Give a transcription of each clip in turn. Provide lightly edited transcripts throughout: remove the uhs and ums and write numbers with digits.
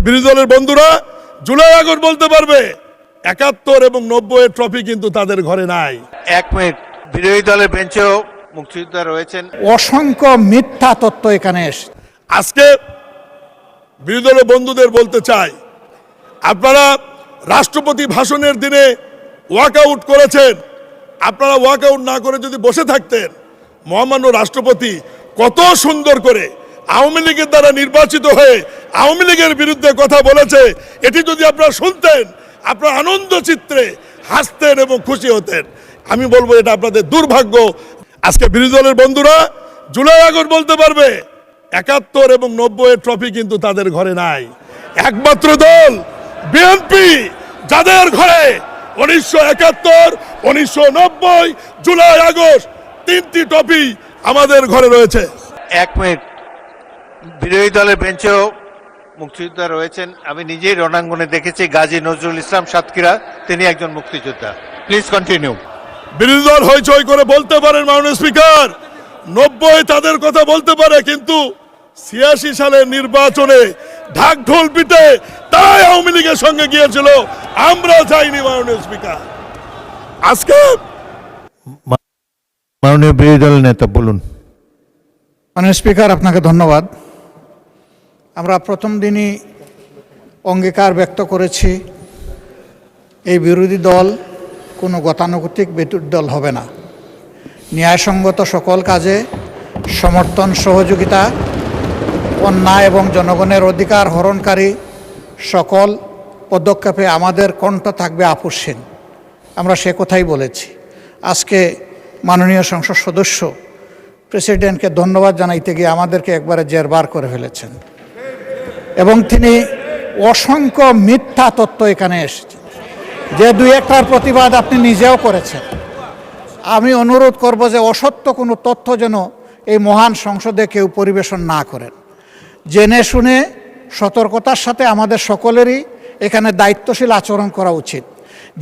বিরোধী দলের বন্ধুরা জুলাই আগস্ট বলতে পারবে, ৭১ এবং ৯০ এর ট্রফি কিন্তু তাদের ঘরে নাই। ১ মিনিট, বিরোধী দলের বেঞ্চেও মুক্তিযোদ্ধা রয়েছেন। অসংখ্য মিথ্যা তথ্য এখানে এসে আজকে বিরোধী দলের বন্ধুদের বলতে চাই, আপনারা রাষ্ট্রপতি ভাষণের দিনে ওয়াকআউট করেছেন। আপনারা ওয়াকআউট না করে যদি বসে থাকতেন, মহামান্য রাষ্ট্রপতি কত সুন্দর করে আওয়ামী লীগের দ্বারা নির্বাচিত হয়ে আওয়ামী লীগের বিরুদ্ধে কথা বলেছে, এটি যদি আপনারা শুনতেন, আপনারা আনন্দ চিত্রে হাসতেন এবং খুশি হতেন। আমি বলবো এটা আপনাদের দুর্ভাগ্য। আজকে বিরোধী দলের বন্ধুরা জুলাই আগস্ট বলতে পারবে, ৭১ এবং ৯০ এর ট্রফি কিন্তু তাদের ঘরে নাই। একমাত্র দল বিএনপি, যাদের ঘরে ১৯৭১, ১৯৯০, জুলাই আগস্ট ৩টি ট্রফি আমাদের ঘরে রয়েছে। ১ মিনিট, বিরোধী দলের বেঞ্চেও মুক্তিযোদ্ধা রয়েছেন। আমি নিজেই রণাঙ্গনে দেখেছি গাজী নজরুল ইসলাম সাতক্ষীরা, তিনি একজন মুক্তিযোদ্ধা। Please continue. বিরোধী দল হইচই করে বলতে পারেন মাননীয় স্পিকার, ৯০ তাদের কথা বলতে পারে, কিন্তু ৮৬ সালের নির্বাচনে ঢাক ঢোল পিটে তাই আওয়ামী লীগের সঙ্গে গিয়েছিল, আমরা যাইনি মাননীয় স্পিকার। আজকে মাননীয় বিরোধী দলের নেতা বলুন। মাননীয় স্পিকার, আপনাকে ধন্যবাদ। আমরা প্রথম দিনই অঙ্গীকার ব্যক্ত করেছি এই বিরোধী দল কোনো গতানুগতিক বিরোধী দল হবে না। ন্যায়সঙ্গত সকল কাজে সমর্থন, সহযোগিতা, অন্যায় এবং জনগণের অধিকার হরণকারী সকল পদক্ষেপে আমাদের কণ্ঠ থাকবে আপোষহীন। আমরা সে কথাই বলেছি। আজকে মাননীয় সংসদ সদস্য প্রেসিডেন্টকে ধন্যবাদ জানাইতে গিয়ে আমাদেরকে একবারে জেরবার করে ফেলেছেন এবং তিনি অসংখ্য মিথ্যা তথ্য এখানে এসেছে, যে দুই একটার প্রতিবাদ আপনি নিজেও করেছেন। আমি অনুরোধ করব যে অসত্য কোনো তথ্য যেন এই মহান সংসদে কেউ পরিবেশন না করেন। জেনে শুনে সতর্কতার সাথে আমাদের সকলেরই এখানে দায়িত্বশীল আচরণ করা উচিত।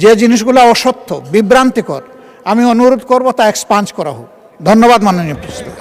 যে জিনিসগুলো অসত্য, বিভ্রান্তিকর, আমি অনুরোধ করব তা এক্সপাঞ্জ করা হোক। ধন্যবাদ মাননীয় প্রেসিডেন্ট।